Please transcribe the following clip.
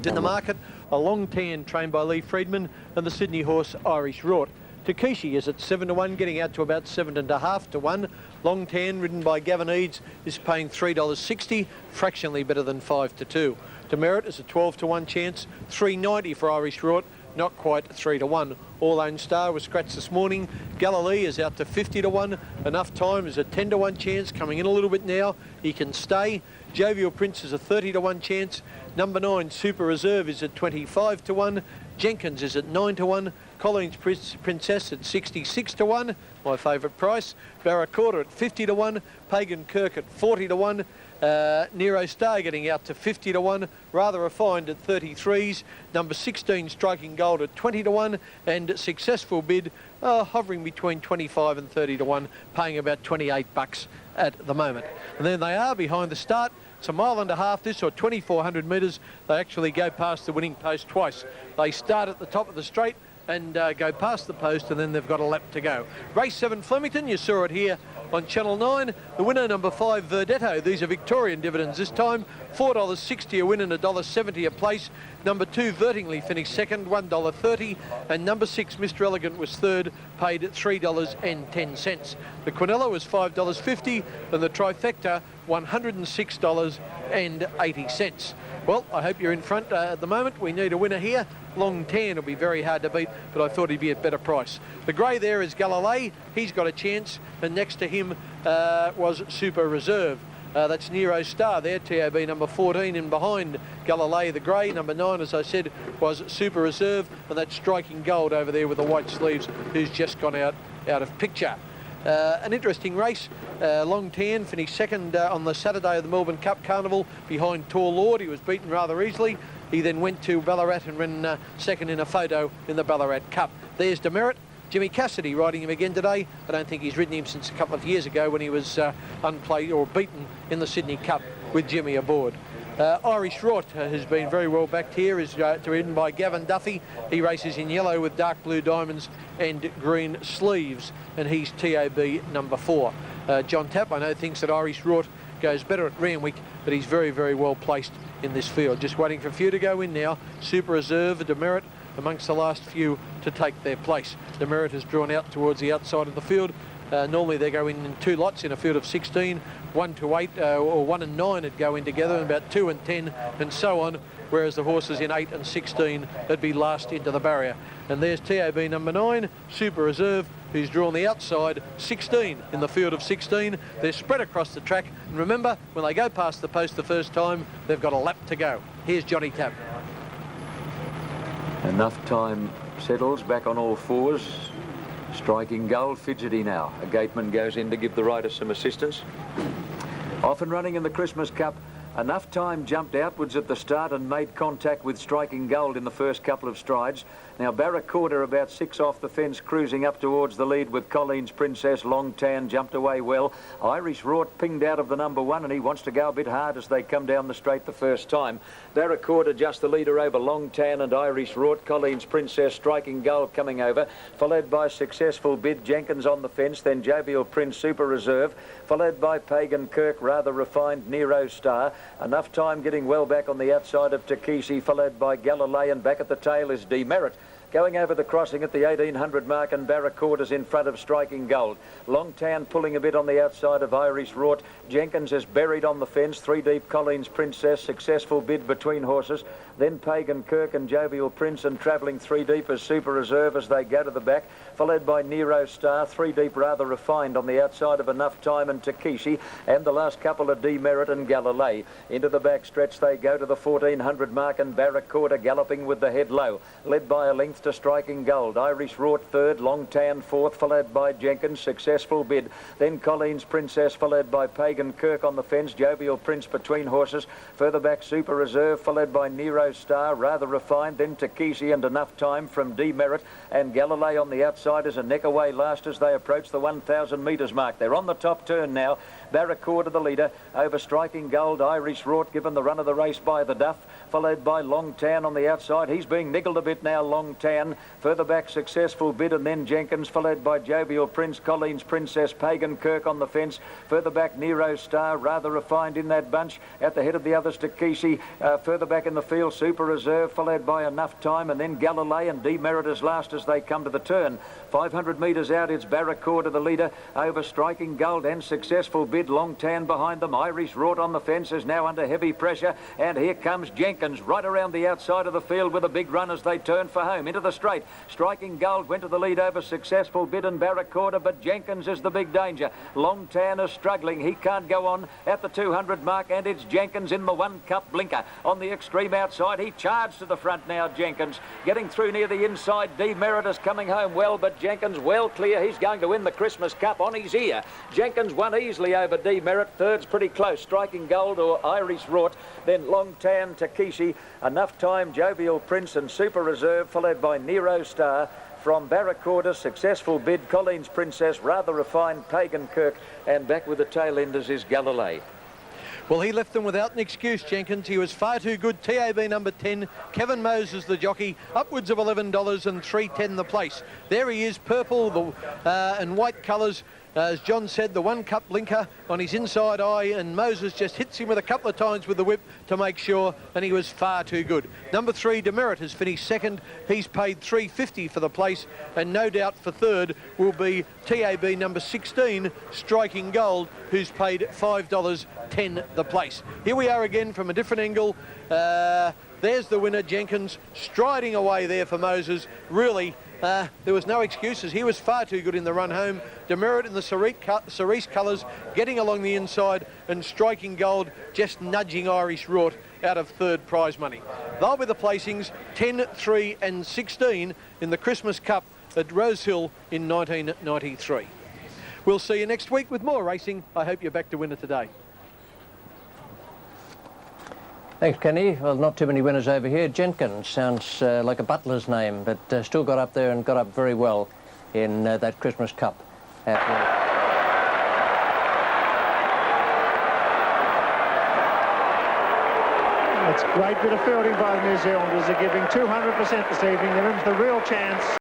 in the market, a Long Tan trained by Lee Friedman, and the Sydney horse Irish Rort. Takeshi is at 7 to 1, getting out to about 7.5 to 1. Long Tan, ridden by Gavin Eads, is paying $3.60, fractionally better than 5 to 2. Demerit is a 12 to 1 chance, $3.90 for Irish Rort, not quite 3 to 1. All Lone Star was scratched this morning. Galilee is out to 50 to 1. Enough Time is a 10 to 1 chance, coming in a little bit now. He can stay. Jovial Prince is a 30 to 1 chance. Number 9, Super Reserve, is at 25 to 1. Jenkins is at 9 to 1. Colleen's Princess at 66 to 1, my favourite price. Barracuda at 50 to 1. Pagan Kirk at 40 to 1. Nero Star getting out to 50 to 1. Rather Refined at 33s. Number 16, Striking Gold, at 20 to 1. And Successful Bid hovering between 25 and 30 to 1, paying about 28 bucks at the moment. And then they are behind the start. It's a mile and a half this, or 2,400 metres. They actually go past the winning post twice. They start at the top of the straight and go past the post, and then they've got a lap to go. Race 7 Flemington, you saw it here on Channel 9. The winner, number 5 Verdetto. These are Victorian dividends this time. $4.60 a win and $1.70 a place. Number 2 Vertingly finished second, $1.30. And number 6 Mr. Elegant was third, paid $3.10. The Quinella was $5.50 and the Trifecta $106.80. Well, I hope you're in front at the moment. We need a winner here. Long Tan will be very hard to beat, but I thought he'd be at better price. The grey there is Galilei. He's got a chance, and next to him was Super Reserve. That's Nero Star there, TOB number 14 in behind Galilei the grey. Number 9, as I said, was Super Reserve, and that's Striking Gold over there with the white sleeves, who's just gone out of picture. An interesting race. Long Tan finished second on the Saturday of the Melbourne Cup Carnival behind Tall Lord. He was beaten rather easily. He then went to Ballarat and ran second in a photo in the Ballarat Cup. There's Demerit. Jimmy Cassidy riding him again today. I don't think he's ridden him since a couple of years ago when he was unplayed or beaten in the Sydney Cup with Jimmy aboard. Irish Rort has been very well backed here, is ridden by Gavin Duffy. He races in yellow with dark blue diamonds and green sleeves, and he's TOB number 4. John Tapp, I know, thinks that Irish Rort goes better at Randwick, but he's very, very well placed in this field. Just waiting for a few to go in now. Super Reserve, Demerit amongst the last few to take their place. Demerit has drawn out towards the outside of the field. Normally they go in 2 lots in a field of 16, 1 to 8 or 1 and 9 would go in together, and about 2 and 10 and so on, whereas the horses in 8 and 16 would be last into the barrier. And there's TOB number 9, Super Reserve, who's drawn the outside 16 in the field of 16. They're spread across the track, and remember, when they go past the post the first time, they've got a lap to go. Here's Johnny Tapp. Enough Time settles back on all fours. Striking Gold, fidgety now. A gateman goes in to give the rider some assistance. Off and running in the Christmas Cup. Enough Time jumped outwards at the start and made contact with Striking Gold in the first couple of strides. Now Barracuda about 6 off the fence, cruising up towards the lead with Colleen's Princess. Long Tan jumped away well. Irish Rort pinged out of the number 1, and he wants to go a bit hard as they come down the straight the first time. Barracuda just the leader over Long Tan and Irish Rort. Colleen's Princess, Striking Gold coming over, followed by Successful Bid. Jenkins on the fence, then Jovial Prince, Super Reserve, followed by Pagan Kirk, Rather Refined, Nero Star. Enough Time getting well back on the outside of Takeshi, followed by Galilei, and back at the tail is Demerit. Going over the crossing at the 1800 mark, and Barracuda's in front of Striking Gold. Long Tan pulling a bit on the outside of Irish Rort. Jenkins is buried on the fence. 3 deep, Colleen's Princess. Successful Bid between horses. Then Pagan Kirk and Jovial Prince, and travelling 3 deep as Super Reserve as they go to the back, followed by Nero Star. 3 deep, Rather Refined on the outside of Enough Time and Takeshi, and the last couple of Demerit and Galilei. Into the back stretch they go to the 1400 mark, and Barracuda galloping with the head low, led by a length to Striking Gold. Irish Rort third, Long Tan fourth, followed by Jenkins. Successful Bid, then Colleen's Princess, followed by Pagan Kirk on the fence. Jovial Prince between horses. Further back Super Reserve, followed by Nero Star. Rather Refined, then Takeshi and Enough Time from Demerit, and Galilei on the outside is a neck away last as they approach the 1,000 metres mark. They're on the top turn now. Barracuda the leader over Striking Gold. Irish Rort given the run of the race by the Duff, followed by Long Tan on the outside. He's being niggled a bit now, Long Tan. Tan. Further back, Successful Bid, and then Jenkins, followed by Jovial Prince, Colleen's Princess, Pagan Kirk on the fence. Further back, Nero Star, Rather Refined in that bunch. At the head of the others, Takeshi. Further back in the field, Super Reserve, followed by Enough Time, and then Galilei and Demerit as last as they come to the turn. 500 metres out, it's Barracuda the leader, over Striking Gold and Successful Bid. Long Tan behind them. Irish Wrought on the fence is now under heavy pressure, and here comes Jenkins right around the outside of the field with a big run as they turn for home into the straight. Striking Gold went to the lead over Successful Bid and Barracuda, but Jenkins is the big danger. Long Tan is struggling. He can't go on at the 200 mark, and it's Jenkins in the 1 Cup Blinker on the extreme outside. He charged to the front now, Jenkins, getting through near the inside. Demerit is coming home well, but Jenkins well clear. He's going to win the Christmas Cup on his ear. Jenkins won easily over Demerit. Third's pretty close. Striking Gold or Irish Wrought. Then Long Tan, Takeshi, Enough Time, Jovial Prince and Super Reserve, followed by Nero Star. From Barracuda, Successful Bid, Colleen's Princess, Rather Refined, Pagan Kirk, and back with the tail enders is Galilei. Well, he left them without an excuse, Jenkins. He was far too good. TAB number 10, Kevin Moses the jockey, upwards of $11 and $3.10 the place. There he is, purple and white colours. As John said, the 1 Cup Blinker on his inside eye, and Moses just hits him with a couple of times with the whip to make sure, and he was far too good. Number 3, Demerit, has finished second. He's paid $3.50 for the place, and no doubt for third will be TAB number 16, Striking Gold, who's paid $5.10 the place. Here we are again from a different angle. There's the winner, Jenkins, striding away there for Moses. Really, there was no excuses. He was far too good in the run home. Demerit in the cerise colours, getting along the inside, and Striking Gold just nudging Irish Wrought out of third prize money. They'll be the placings 10, 3 and 16 in the Christmas Cup at Rosehill in 1993. We'll see you next week with more racing. I hope you're back to winner today. Thanks, Kenny. Well, not too many winners over here. Jenkins sounds like a butler's name, but still got up there and got up very well in that Christmas Cup. It's a great bit of fielding by the New Zealanders. They're giving 200% this evening. They're into the real chance.